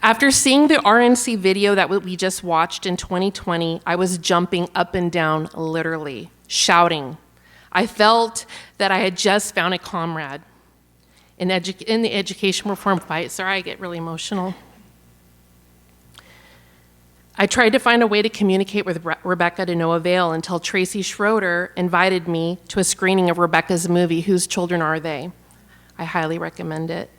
After seeing the RNC video that we just watched in 2020, I was jumping up and down, literally, shouting. I felt that I had just found a comrade in the education reform fight. Sorry, I get really emotional. I tried to find a way to communicate with Rebecca to no avail until Tracy Schroeder invited me to a screening of Rebecca's movie, Whose Children Are They? I highly recommend it.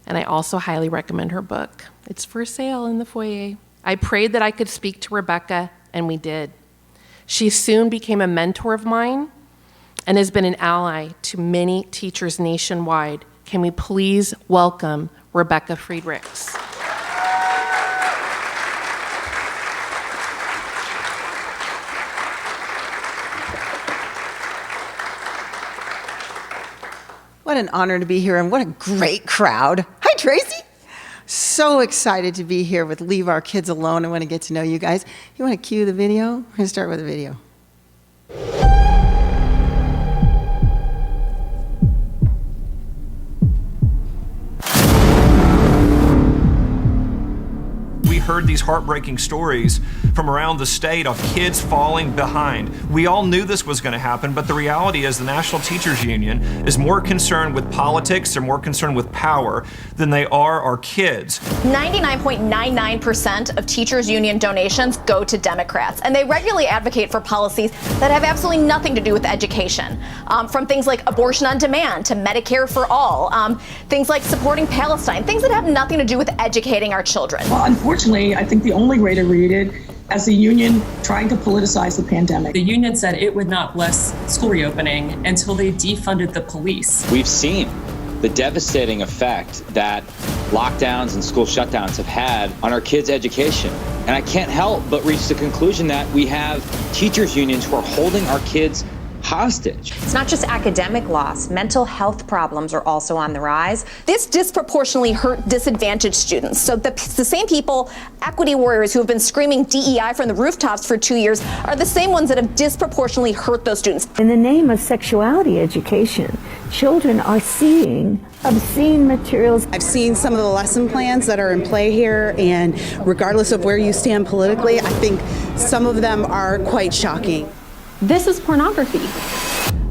And I also highly recommend her book. It's for sale in the foyer. I prayed that I could speak to Rebecca, and we did. She soon became a mentor of mine and has been an ally to many teachers nationwide. Can we please welcome Rebecca Friedrichs? What an honor to be here, and what a great crowd. Hi, Tracy. So excited to be here with Leave Our Kids Alone. I want to get to know you guys. You want to cue the video? We're going to start with the video. We heard these heartbreaking stories from around the state of kids falling behind. We all knew this was going to happen, but the reality is the National Teachers Union is more concerned with politics, they're more concerned with power than they are our kids. 99.99% of teachers union donations go to Democrats, and they regularly advocate for policies that have absolutely nothing to do with education, from things like abortion on demand to Medicare for all, things like supporting Palestine, things that have nothing to do with educating our children. Well, unfortunately, I think the only way to read it as the union trying to politicize the pandemic. The union said it would not bless school reopening until they defunded the police. We've seen the devastating effect that lockdowns and school shutdowns have had on our kids' education. And I can't help but reach the conclusion that we have teachers unions who are holding our kids hostage. It's not just academic loss. Mental health problems are also on the rise. This disproportionately hurt disadvantaged students. So the same people, equity warriors who have been screaming DEI from the rooftops for 2 years, are the same ones that have disproportionately hurt those students. In the name of sexuality education, children are seeing obscene materials. I've seen some of the lesson plans that are in play here, and regardless of where you stand politically, I think some of them are quite shocking. This is pornography.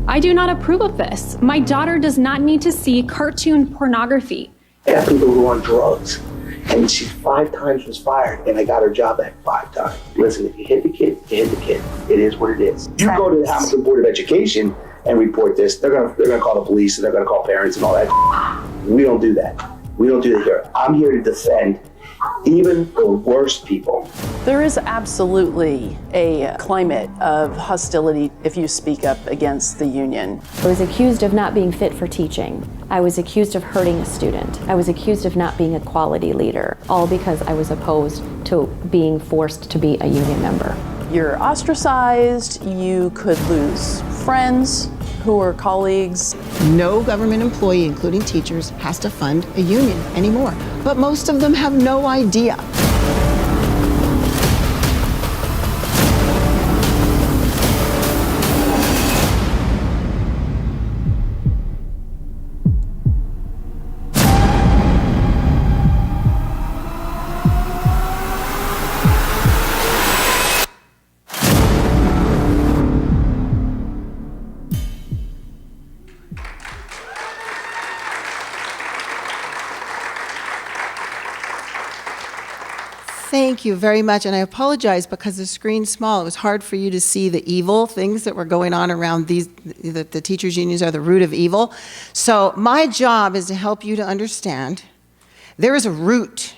I do not approve of this. My daughter does not need to see cartoon pornography. I have people who are on drugs, and she 5 times was fired, and I got her job back 5 times. Listen, if you hit the kid, you hit the kid. It is what it is. You go to the Hamilton Board of Education and report this, they're gonna call the police, and they're gonna call parents and all that. We don't do that. We don't do that here. I'm here to defend even the worst people. There is absolutely a climate of hostility if you speak up against the union. I was accused of not being fit for teaching. I was accused of hurting a student. I was accused of not being a quality leader, all because I was opposed to being forced to be a union member. You're ostracized, you could lose friends who are colleagues. No government employee, including teachers, has to fund a union anymore. But most of them have no idea. Thank you very much, and I apologize because the screen's small. It was hard for you to see the evil things that were going on around these. The teachers' unions are the root of evil. So my job is to help you to understand there is a root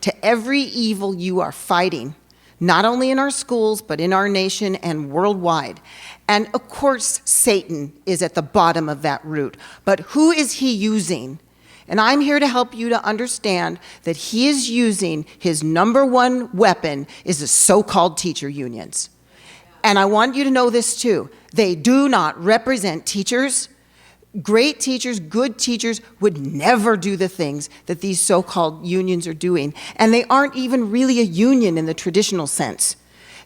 to every evil you are fighting, not only in our schools, but in our nation and worldwide. And of course, Satan is at the bottom of that root. But who is he using? And I'm here to help you to understand that he is using his #1 weapon is the so-called teacher unions. And I want you to know this too. They do not represent teachers. Great teachers, good teachers would never do the things that these so-called unions are doing. And they aren't even really a union in the traditional sense.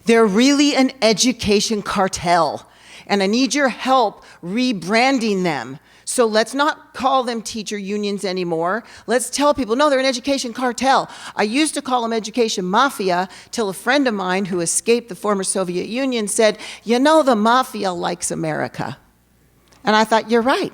They're really an education cartel. And I need your help rebranding them So let's not call them teacher unions anymore. Let's tell people, no, they're an education cartel. I used to call them education mafia till a friend of mine who escaped the former Soviet Union said, you know, the mafia likes America. And I thought, you're right.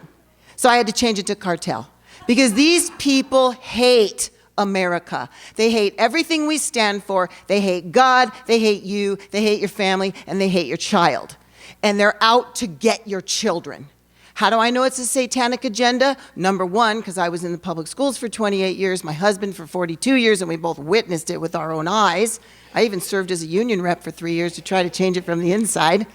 So I had to change it to cartel. Because these people hate America. They hate everything we stand for. They hate God, they hate you, they hate your family, and they hate your child. And they're out to get your children. How do I know it's a satanic agenda? Number one, because I was in the public schools for 28 years, my husband for 42 years, and we both witnessed it with our own eyes. I even served as a union rep for 3 years to try to change it from the inside.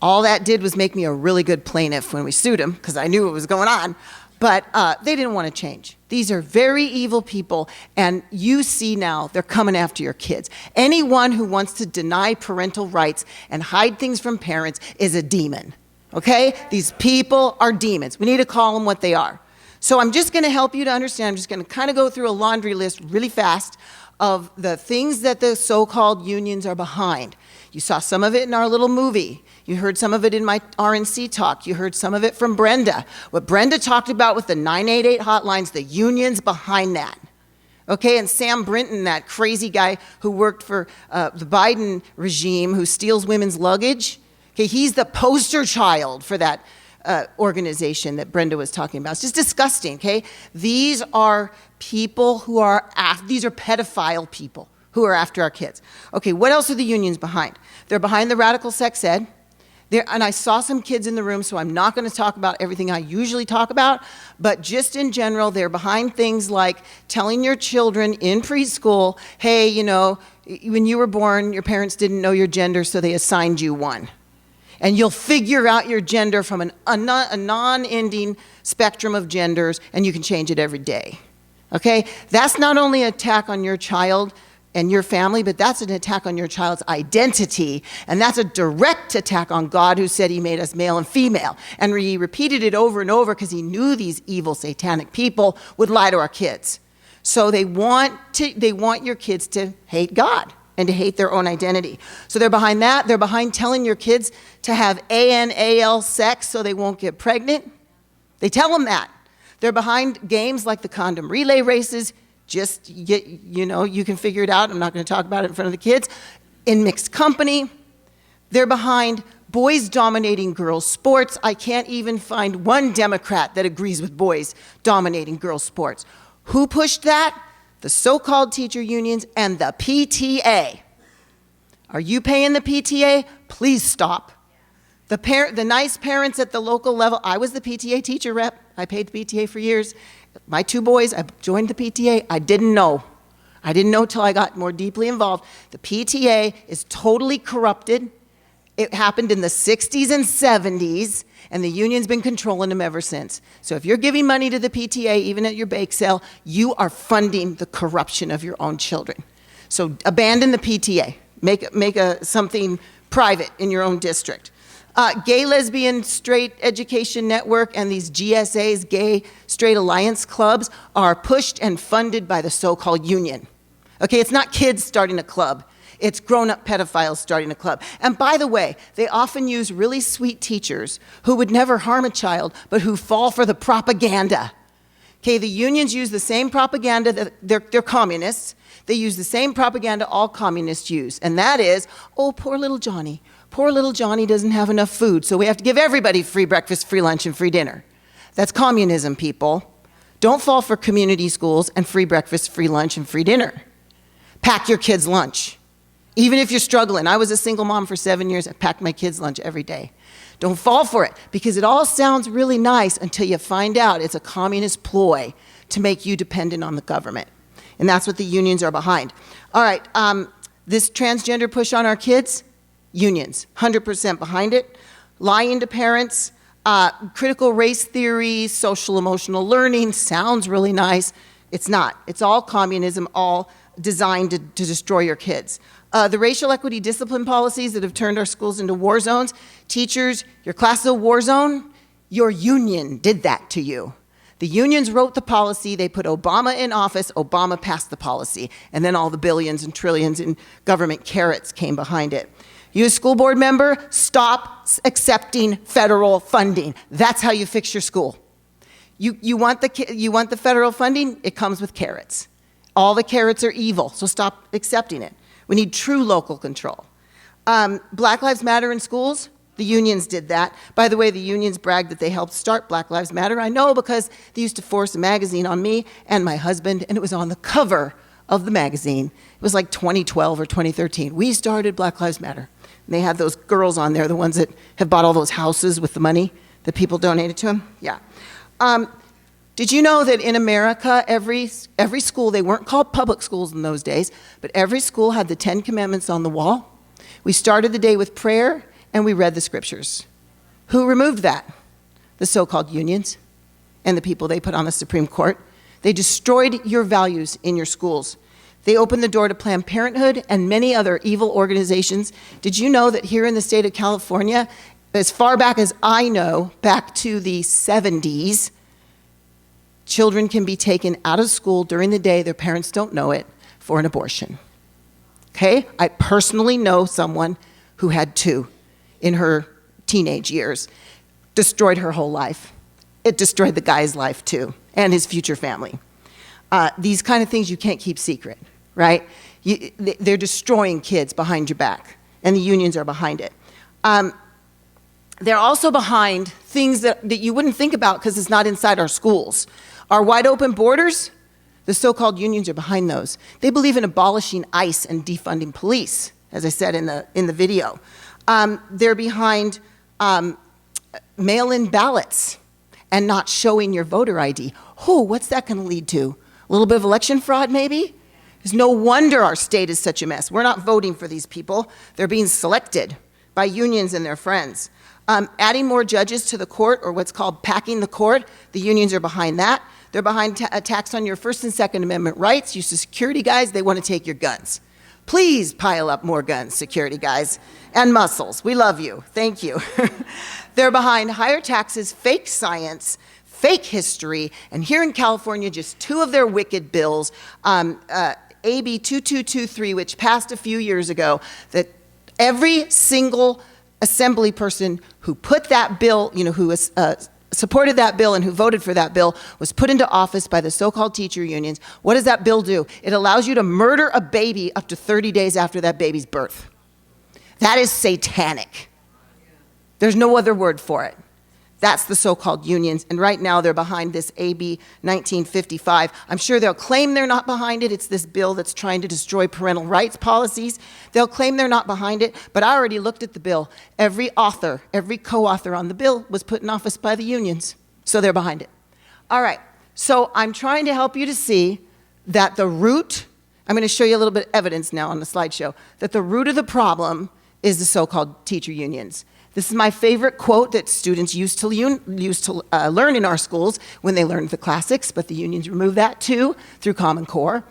All that did was make me a really good plaintiff when we sued him, because I knew what was going on. But they didn't want to change. These are very evil people, and you see now they're coming after your kids. Anyone who wants to deny parental rights and hide things from parents is a demon. Okay? These people are demons. We need to call them what they are. So I'm just going to help you to understand. I'm just going to kind of go through a laundry list really fast of the things that the so-called unions are behind. You saw some of it in our little movie. You heard some of it in my RNC talk. You heard some of it from Brenda. What Brenda talked about with the 988 hotlines, the unions behind that. Okay, and Sam Brinton, that crazy guy who worked for the Biden regime who steals women's luggage, okay, he's the poster child for that organization that Brenda was talking about. It's just disgusting, okay? These are people who are, these are pedophile people who are after our kids. Okay, what else are the unions behind? They're behind the radical sex ed. And I saw some kids in the room, so I'm not going to talk about everything I usually talk about, but just in general, they're behind things like telling your children in preschool, hey, you know, when you were born, your parents didn't know your gender, so they assigned you one. And you'll figure out your gender from a non-ending spectrum of genders, and you can change it every day. Okay? That's not only an attack on your child and your family, but that's an attack on your child's identity, and that's a direct attack on God, who said he made us male and female. And he repeated it over and over because he knew these evil satanic people would lie to our kids. So they want your kids to hate God and to hate their own identity. So they're behind that. They're behind telling your kids to have ANAL sex so they won't get pregnant. They tell them that. They're behind games like the condom relay races. Just, you know, you can figure it out. I'm not going to talk about it in front of the kids. In mixed company, they're behind boys dominating girls' sports. I can't even find one Democrat that agrees with boys dominating girls' sports. Who pushed that? The so-called teacher unions and the PTA. Are you paying the PTA? Please stop. The nice parents at the local level, I was the PTA teacher rep. I paid the PTA for years. My two boys, I joined the PTA. I didn't know. I didn't know till I got more deeply involved. The PTA is totally corrupted. It happened in the 60s and 70s, and the union's been controlling them ever since. So if you're giving money to the PTA, even at your bake sale, you are funding the corruption of your own children. So abandon the PTA. Make something private in your own district. Gay, lesbian, straight education network and these GSAs, gay, straight alliance clubs, are pushed and funded by the so-called union. Okay, it's not kids starting a club. It's grown-up pedophiles starting a club. And by the way, they often use really sweet teachers who would never harm a child, but who fall for the propaganda. Okay, the unions use the same propaganda that they're communists. They use the same propaganda all communists use, and that is, oh, poor little Johnny. Poor little Johnny doesn't have enough food, so we have to give everybody free breakfast, free lunch, and free dinner. That's communism, people. Don't fall for community schools and free breakfast, free lunch, and free dinner. Pack your kids' lunch. Even if you're struggling. I was a single mom for 7 years. I packed my kids' lunch every day. Don't fall for it, because it all sounds really nice until you find out it's a communist ploy to make you dependent on the government. And that's what the unions are behind. All right, this transgender push on our kids, unions, 100% behind it. Lying to parents, critical race theory, social emotional learning, sounds really nice. It's not. It's all communism, all designed to destroy your kids. The racial equity discipline policies that have turned our schools into war zones. Teachers, your class is a war zone. Your union did that to you. The unions wrote the policy. They put Obama in office. Obama passed the policy. And then all the billions and trillions in government carrots came behind it. You, a school board member, stop accepting federal funding. That's how you fix your school. You want the federal funding? It comes with carrots. All the carrots are evil, so stop accepting it. We need true local control. Black Lives Matter in schools, the unions did that. By the way, the unions bragged that they helped start Black Lives Matter. I know because they used to force a magazine on me and my husband, and it was on the cover of the magazine. It was like 2012 or 2013. We started Black Lives Matter. And they had those girls on there, the ones that have bought all those houses with the money that people donated to them. Yeah. Did you know that in America, every school, they weren't called public schools in those days, but every school had the 10 Commandments on the wall? We started the day with prayer, and we read the scriptures. Who removed that? The so-called unions and the people they put on the Supreme Court. They destroyed your values in your schools. They opened the door to Planned Parenthood and many other evil organizations. Did you know that here in the state of California, as far back as I know, back to the 70s, children can be taken out of school during the day, their parents don't know it, for an abortion. Okay? I personally know someone who had 2 in her teenage years. Destroyed her whole life. It destroyed the guy's life too, and his future family. These kind of things you can't keep secret, right? They're destroying kids behind your back, and the unions are behind it. They're also behind things that you wouldn't think about because it's not inside our schools. Our wide open borders, the so-called unions are behind those. They believe in abolishing ICE and defunding police, as I said in the video. They're behind mail-in ballots and not showing your voter ID. Oh, what's that going to lead to? A little bit of election fraud, maybe? There's no wonder our state is such a mess. We're not voting for these people. They're being selected by unions and their friends. Adding more judges to the court, or what's called packing the court, the unions are behind that. They're behind attacks on your First and Second Amendment rights. You security guys, they want to take your guns. Please pile up more guns, security guys, and muscles. We love you. Thank you. They're behind higher taxes, fake science, fake history, and here in California, just 2 of their wicked bills, AB 2223, which passed a few years ago, that every single assembly person who put that bill, who was supported that bill and who voted for that bill was put into office by the so-called teacher unions. What does that bill do? It allows you to murder a baby up to 30 days after that baby's birth. That is satanic. There's no other word for it. That's the so-called unions, and right now they're behind this AB 1955. I'm sure they'll claim they're not behind it. It's this bill that's trying to destroy parental rights policies. They'll claim they're not behind it, but I already looked at the bill. Every author, every co-author on the bill was put in office by the unions, so they're behind it. All right, so I'm trying to help you to see that the root, I'm going to show you a little bit of evidence now on the slideshow, that the root of the problem is the so-called teacher unions. This is my favorite quote that students used to learn in our schools when they learned the classics, but the unions removed that too through Common Core.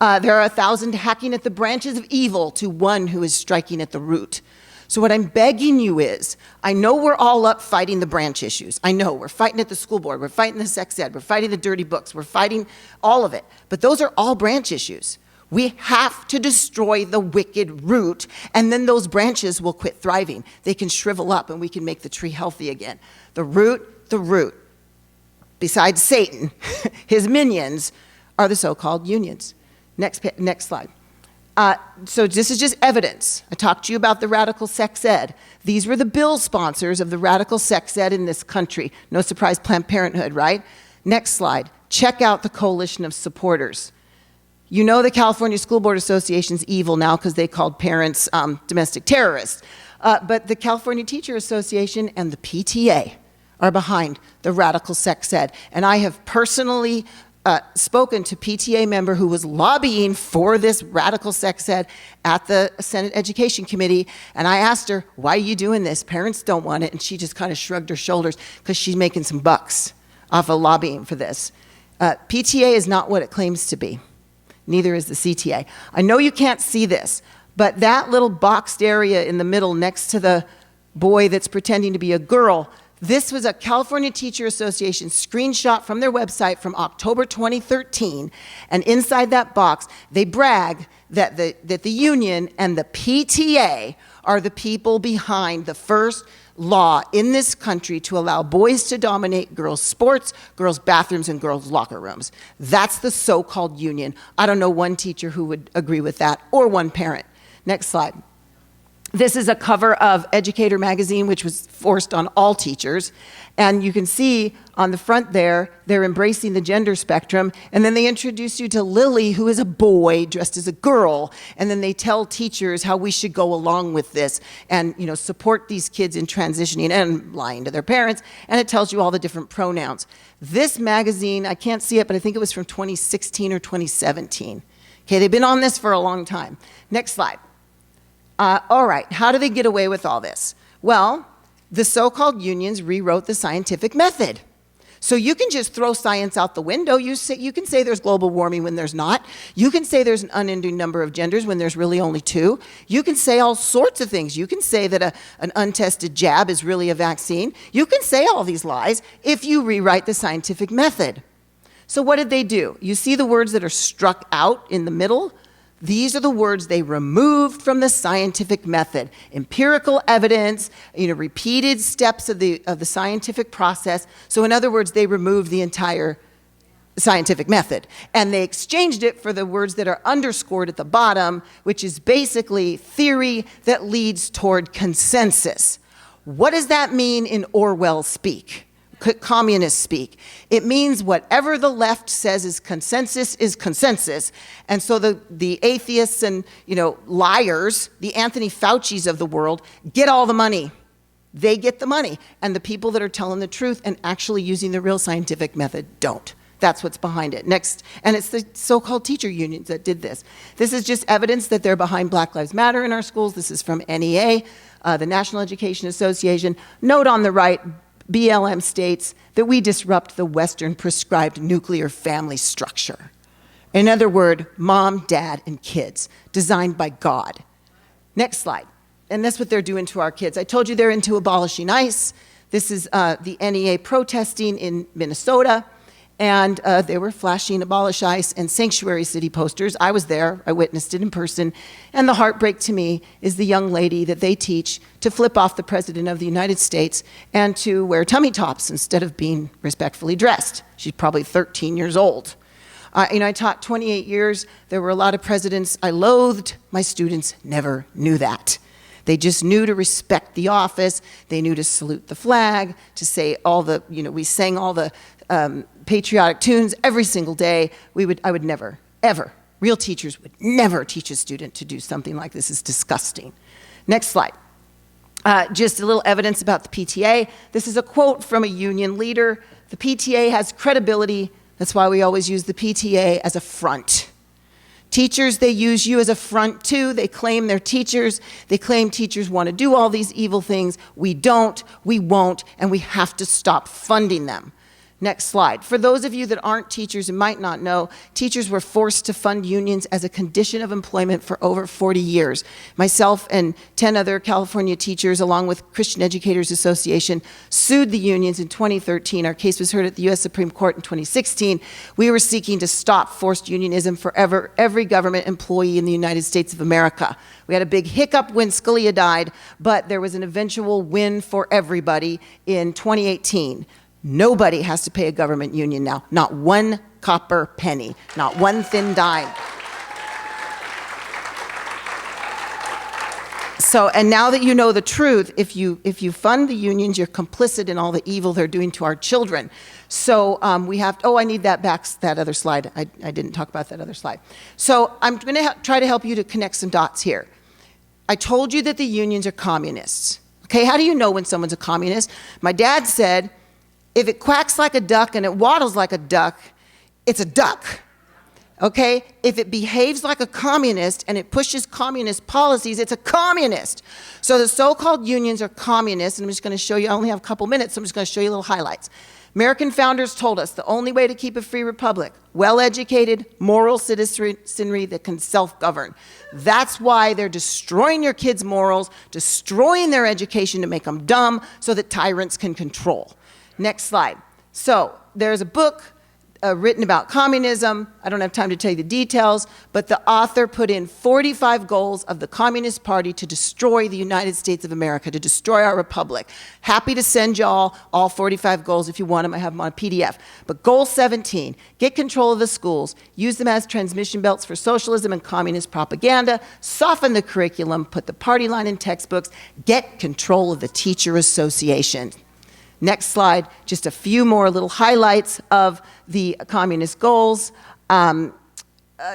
There are 1,000 hacking at the branches of evil to one who is striking at the root. So what I'm begging you is, I know we're all up fighting the branch issues. I know, we're fighting at the school board, we're fighting the sex ed, we're fighting the dirty books, we're fighting all of it. But those are all branch issues. We have to destroy the wicked root, and then those branches will quit thriving. They can shrivel up, and we can make the tree healthy again. The root, besides Satan, his minions, are the so-called unions. Next slide. So this is just evidence. I talked to you about the radical sex ed. These were the bill sponsors of the radical sex ed in this country. No surprise, Planned Parenthood, right? Next slide. Check out the coalition of supporters. You know the California School Board Association's evil now because they called parents domestic terrorists. But the California Teacher Association and the PTA are behind the radical sex ed. And I have personally spoken to PTA member who was lobbying for this radical sex ed at the Senate Education Committee. And I asked her, why are you doing this? Parents don't want it. And she just kind of shrugged her shoulders because she's making some bucks off of lobbying for this. PTA is not what it claims to be. Neither is the CTA. I know you can't see this, but that little boxed area in the middle next to the boy that's pretending to be a girl, this was a California Teacher Association screenshot from their website from October 2013, and inside that box, they brag that the union and the PTA are the people behind the first law in this country to allow boys to dominate girls' sports, girls' bathrooms, and girls' locker rooms. That's the so-called union. I don't know one teacher who would agree with that, or one parent. Next slide. This is a cover of Educator magazine, which was forced on all teachers. And you can see on the front there, they're embracing the gender spectrum. And then they introduce you to Lily, who is a boy dressed as a girl. And then they tell teachers how we should go along with this and, you know, support these kids in transitioning and lying to their parents. And it tells you all the different pronouns. This magazine, I can't see it, but I think it was from 2016 or 2017. Okay, they've been on this for a long time. Next slide. All right, how do they get away with all this? Well, the so-called unions rewrote the scientific method. So you can just throw science out the window. You can say there's global warming when there's not. You can say there's an unending number of genders when there's really only two. You can say all sorts of things. You can say that an untested jab is really a vaccine. You can say all these lies if you rewrite the scientific method. So what did they do? You see the words that are struck out in the middle? These are the words they removed from the scientific method. Empirical evidence, repeated steps of the scientific process. So in other words, they removed the entire scientific method. And they exchanged it for the words that are underscored at the bottom, which is basically theory that leads toward consensus. What does that mean in Orwell speak? Communist speak. It means whatever the left says is consensus. And so the atheists and, liars, the Anthony Faucis of the world, get all the money. They get the money. And the people that are telling the truth and actually using the real scientific method don't. That's what's behind it. Next, and it's the so-called teacher unions that did this. This is just evidence that they're behind Black Lives Matter in our schools. This is from NEA, the National Education Association. Note on the right, BLM states that we disrupt the Western prescribed nuclear family structure. In other words, mom, dad, and kids, designed by God. Next slide. And that's what they're doing to our kids. I told you they're into abolishing ICE. This is the NEA protesting in Minnesota. And they were flashing Abolish ICE and Sanctuary City posters. I was there. I witnessed it in person. And the heartbreak to me is the young lady that they teach to flip off the President of the United States and to wear tummy tops instead of being respectfully dressed. She's probably 13 years old. I taught 28 years. There were a lot of presidents I loathed. My students never knew that. They just knew to respect the office. They knew to salute the flag, to say all the, we sang all the patriotic tunes every single day. I would never, ever, real teachers would never teach a student to do something like this. It's disgusting. Next slide. Just a little evidence about the PTA. This is a quote from a union leader. The PTA has credibility. That's why we always use the PTA as a front. Teachers, they use you as a front too. They claim they're teachers. They claim teachers want to do all these evil things. We don't, we won't, and we have to stop funding them. Next slide. For those of you that aren't teachers and might not know, teachers were forced to fund unions as a condition of employment for over 40 years. Myself and 10 other California teachers, along with Christian Educators Association, sued the unions in 2013. Our case was heard at the U.S. Supreme Court in 2016. We were seeking to stop forced unionism for every government employee in the United States of America. We had a big hiccup when Scalia died, but there was an eventual win for everybody in 2018. Nobody has to pay a government union now, not one copper penny, not one thin dime. So, and now that you know the truth, if you fund the unions, you're complicit in all the evil they're doing to our children. So we have, I need that other slide. I didn't talk about that other slide. So I'm gonna try to help you to connect some dots here. I told you that the unions are communists. Okay, how do you know when someone's a communist? My dad said, if it quacks like a duck and it waddles like a duck, it's a duck, okay? If it behaves like a communist and it pushes communist policies, it's a communist. So the so-called unions are communists, and I'm just gonna show you, I only have a couple minutes, so I'm just gonna show you little highlights. American founders told us the only way to keep a free republic, well-educated, moral citizenry that can self-govern. That's why they're destroying your kids' morals, destroying their education to make them dumb so that tyrants can control. Next slide. So there's a book written about communism. I don't have time to tell you the details, but the author put in 45 goals of the Communist Party to destroy the United States of America, to destroy our republic. Happy to send y'all all 45 goals if you want them. I have them on a PDF. But goal 17, get control of the schools, use them as transmission belts for socialism and communist propaganda, soften the curriculum, put the party line in textbooks, get control of the teacher association. Next slide, just a few more little highlights of the communist goals.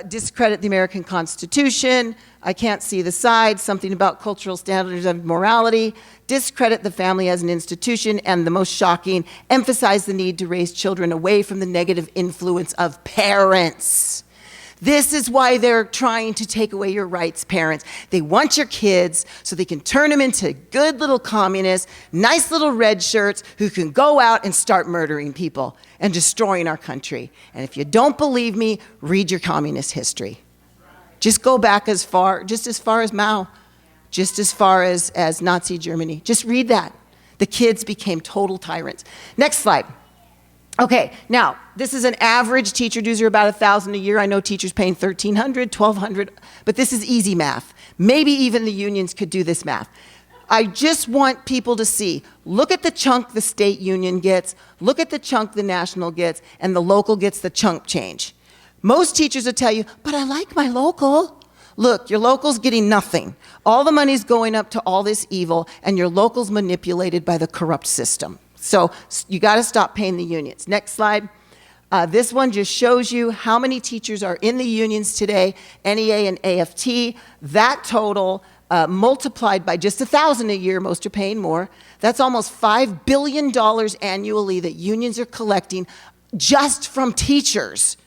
Discredit the American Constitution. I can't see the side. Something about cultural standards of morality. Discredit the family as an institution. And the most shocking, emphasize the need to raise children away from the negative influence of parents. This is why they're trying to take away your rights, parents. They want your kids so they can turn them into good little communists, nice little red shirts who can go out and start murdering people and destroying our country. And if you don't believe me, read your communist history. Just go back just as far as Mao, just as far as Nazi Germany. Just read that. The kids became total tyrants. Next slide. Okay, now, this is an average. Teacher dues are about $1,000 a year. I know teachers paying $1,300, $1,200, but this is easy math. Maybe even the unions could do this math. I just want people to see, look at the chunk the state union gets, look at the chunk the national gets, and the local gets the chunk change. Most teachers will tell you, but I like my local. Look, your local's getting nothing. All the money's going up to all this evil, and your local's manipulated by the corrupt system. So you got to stop paying the unions. Next slide. This one just shows you how many teachers are in the unions today, NEA and AFT. That total multiplied by just 1,000 a year, most are paying more. That's almost $5 billion annually that unions are collecting just from teachers.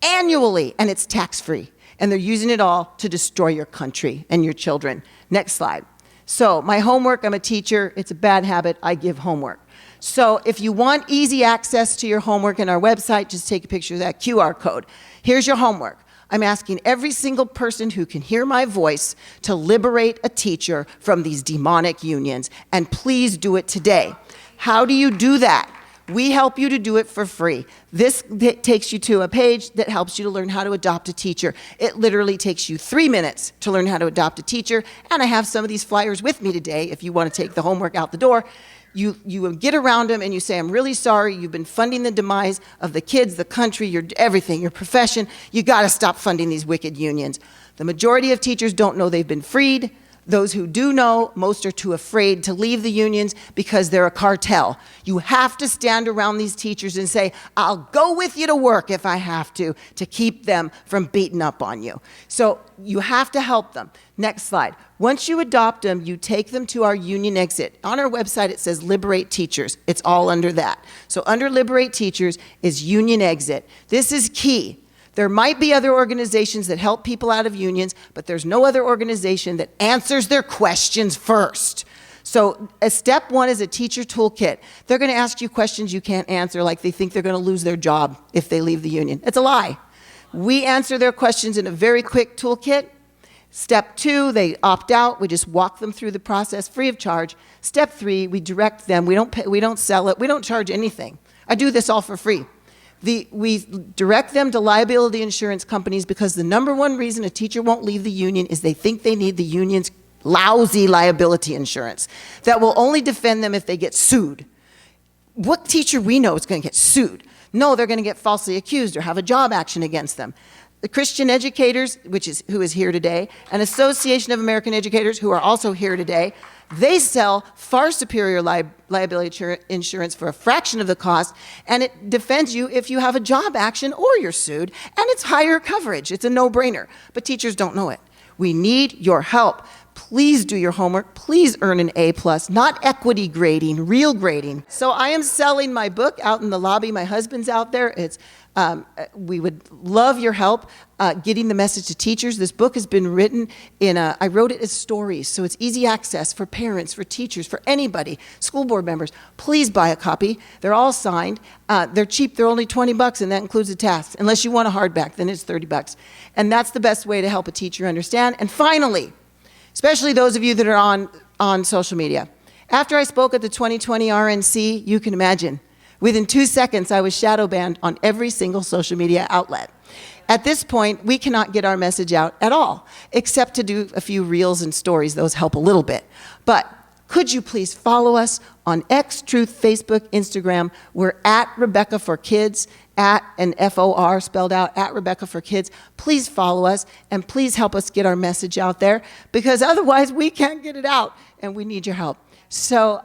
Annually, and it's tax-free. And they're using it all to destroy your country and your children. Next slide. So my homework, I'm a teacher. It's a bad habit. I give homework. So if you want easy access to your homework in our website, just take a picture of that QR code. Here's your homework. I'm asking every single person who can hear my voice to liberate a teacher from these demonic unions. And please do it today. How do you do that? We help you to do it for free. This takes you to a page that helps you to learn how to adopt a teacher. It literally takes you 3 minutes to learn how to adopt a teacher, and I have some of these flyers with me today if you want to take the homework out the door. You get around them and you say, I'm really sorry, you've been funding the demise of the kids, the country, your everything, your profession. You got to stop funding these wicked unions. The majority of teachers don't know they've been freed. Those who do know, most are too afraid to leave the unions because they're a cartel. You have to stand around these teachers and say, I'll go with you to work if I have to keep them from beating up on you. So you have to help them. Next slide. Once you adopt them, you take them to our union exit. On our website, it says Liberate Teachers. It's all under that. So under Liberate Teachers is union exit. This is key. There might be other organizations that help people out of unions, but there's no other organization that answers their questions first. So step one is a teacher toolkit. They're going to ask you questions you can't answer, like they think they're going to lose their job if they leave the union. It's a lie. We answer their questions in a very quick toolkit. Step two, they opt out. We just walk them through the process free of charge. Step three, we direct them. We don't pay, we don't sell it. We don't charge anything. I do this all for free. We direct them to liability insurance companies because the number one reason a teacher won't leave the union is they think they need the union's lousy liability insurance that will only defend them if they get sued. What teacher we know is going to get sued? No, they're going to get falsely accused or have a job action against them. The Christian Educators, who is here today, and Association of American Educators, who are also here today, they sell far superior liability insurance for a fraction of the cost, and it defends you if you have a job action or you're sued, and it's higher coverage. It's a no-brainer, but teachers don't know it. We need your help. Please do your homework. Please earn an A+, not equity grading, real grading. So I am selling my book out in the lobby. My husband's out there. We would love your help getting the message to teachers. This book has been written I wrote it as stories, so it's easy access for parents, for teachers, for anybody, school board members. Please buy a copy. They're all signed. They're cheap. They're only $20, and that includes the tax. Unless you want a hardback, then it's $30. And that's the best way to help a teacher understand. And finally, especially those of you that are on social media, after I spoke at the 2020 RNC, you can imagine, Within 2 seconds, I was shadow banned on every single social media outlet. At this point, we cannot get our message out at all, except to do a few reels and stories. Those help a little bit. But could you please follow us on X, Truth, Facebook, Instagram? We're at Rebecca for Kids, at and FOR spelled out, at Rebecca for Kids. Please follow us, and please help us get our message out there, because otherwise we can't get it out, and we need your help. So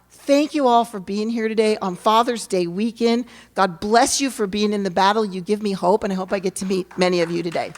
thank you all for being here today on Father's Day weekend. God bless you for being in the battle. You give me hope, and I hope I get to meet many of you today.